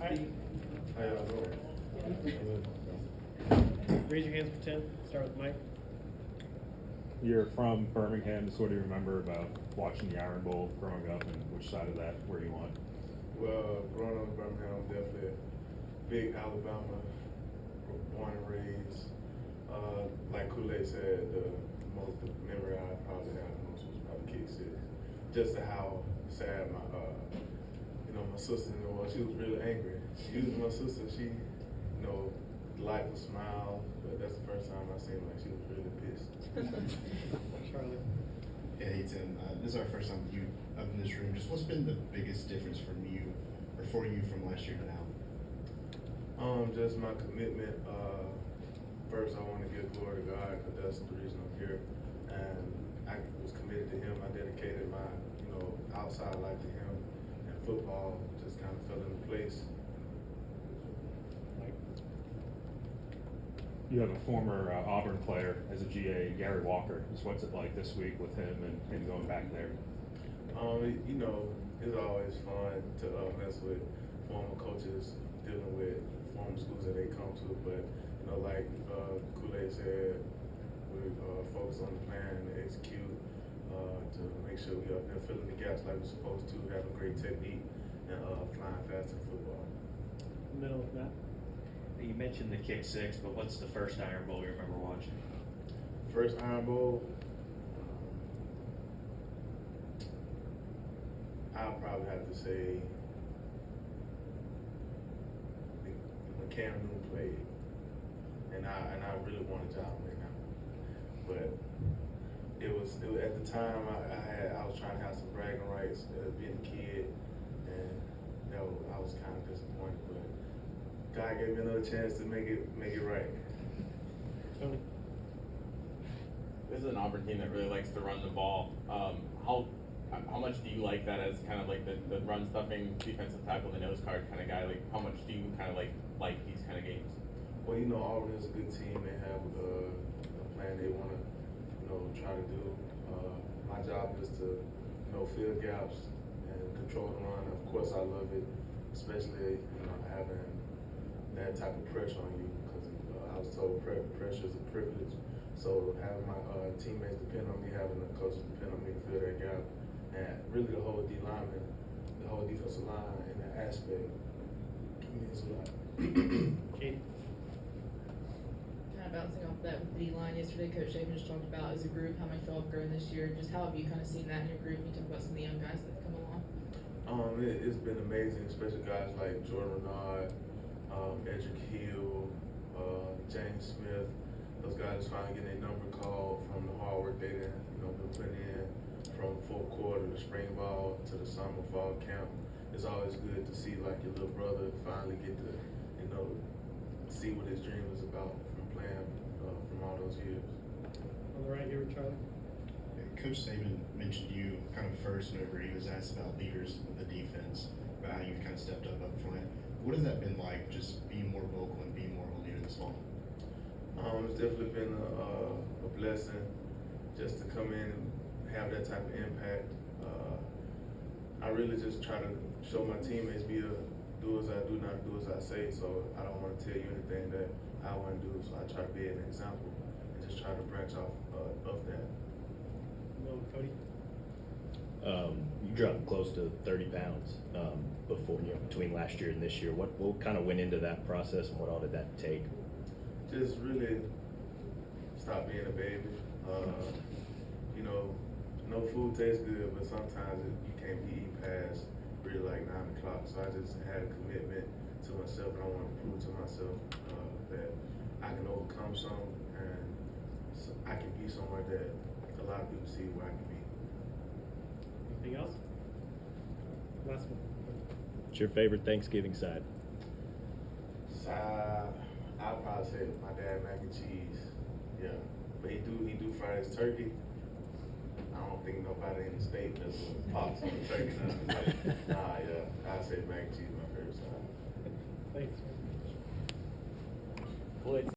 Hi. How y'all doing? Raise your hands for 10. Start with Mike. You're from Birmingham, just what do you remember about watching the Iron Bowl growing up, and which side of that were you on? Well, growing up in Birmingham, I'm definitely a big Alabama, born and raised. Like Kool-Aid said, the memory I probably have the most was probably Kick Six. Just to how sad my sister was. She was really angry. My sister, she, delightful smile, but that's the first time I seen her, like she was really pissed. Charlie. Hey Tim, this is our first time with you up in this room. Just what's been the biggest difference from you, or for you, from last year to now? Just my commitment. First, I want to give glory to God because that's the reason I'm here, and I was committed to Him. I dedicated my, outside life to Him, and football just kind of fell into place. You have a former Auburn player as a GA, Gary Walker. Just what's it like this week with him and going back there? It's always fun to mess with former coaches dealing with former schools that they come to, but like Kool-Aid said, we focus on the plan and execute to make sure we are filling the gaps like we're supposed to, having great technique and flying fast in football. Middle of that. You mentioned the Kick Six, but what's the first Iron Bowl you remember watching? First Iron Bowl, I'll probably have to say when Cam Newton played, and I really wanted John right now, but it was at the time I was trying to have some bragging rights as being a kid, and I was kind of disappointed, but God gave me another chance to make it right. Tony. This is an Auburn team that really likes to run the ball. How much do you like that as kind of like the run stuffing defensive tackle, the nose guard kind of guy? Like how much do you kind of like these kind of games? Well, Auburn is a good team. They have a plan they want to try to do. My job is to fill gaps and control the run. Of course, I love it, especially having that type of pressure on you, because I was told pressure is a privilege. So having my teammates depend on me, having the coaches depend on me to fill that gap, and really the whole D lineman, the whole defensive line in that aspect means a lot. Katie. Kind of bouncing off that with the D-line yesterday, Coach Shaven just talked about as a group how much y'all have grown this year. Just how have you kind of seen that in your group? You talk about some of the young guys that have come along. It's been amazing, especially guys like Jordan Renard, Edric Hill, James Smith. Those guys finally getting their number called from the hard work they been putting in from fourth quarter to spring ball to the summer fall camp. It's always good to see like your little brother finally get to see what his dream is about from playing from all those years. On the right here with Charlie. Coach Saban mentioned you kind of first whenever he was asked about leaders of the defense, about how you kind of stepped up front. What has that been like, just being more vocal and being more of a leader this fall? It's definitely been a blessing just to come in and have that type of impact. I really just try to show my teammates, do as I do, not do as I say. So I don't want to tell you anything that I want to do. So I try to be an example and just try to branch off of that. Middle with Cody. You dropped close to 30 pounds between last year and this year. What kind of went into that process, and what all did that take? Just really stop being a baby. No food tastes good, but sometimes you can't be eating past really like 9 o'clock. So I just had a commitment to myself, and I want to prove to myself that I can overcome some, and I can be somewhere that a lot of people see where I can be. Anything else? Last one. What's your favorite Thanksgiving side? I'll probably say my dad mac and cheese. Yeah, but he do fry his turkey. I don't think nobody in the state does pops on the turkey. I'll say mac and cheese my favorite side. Thanks. Well,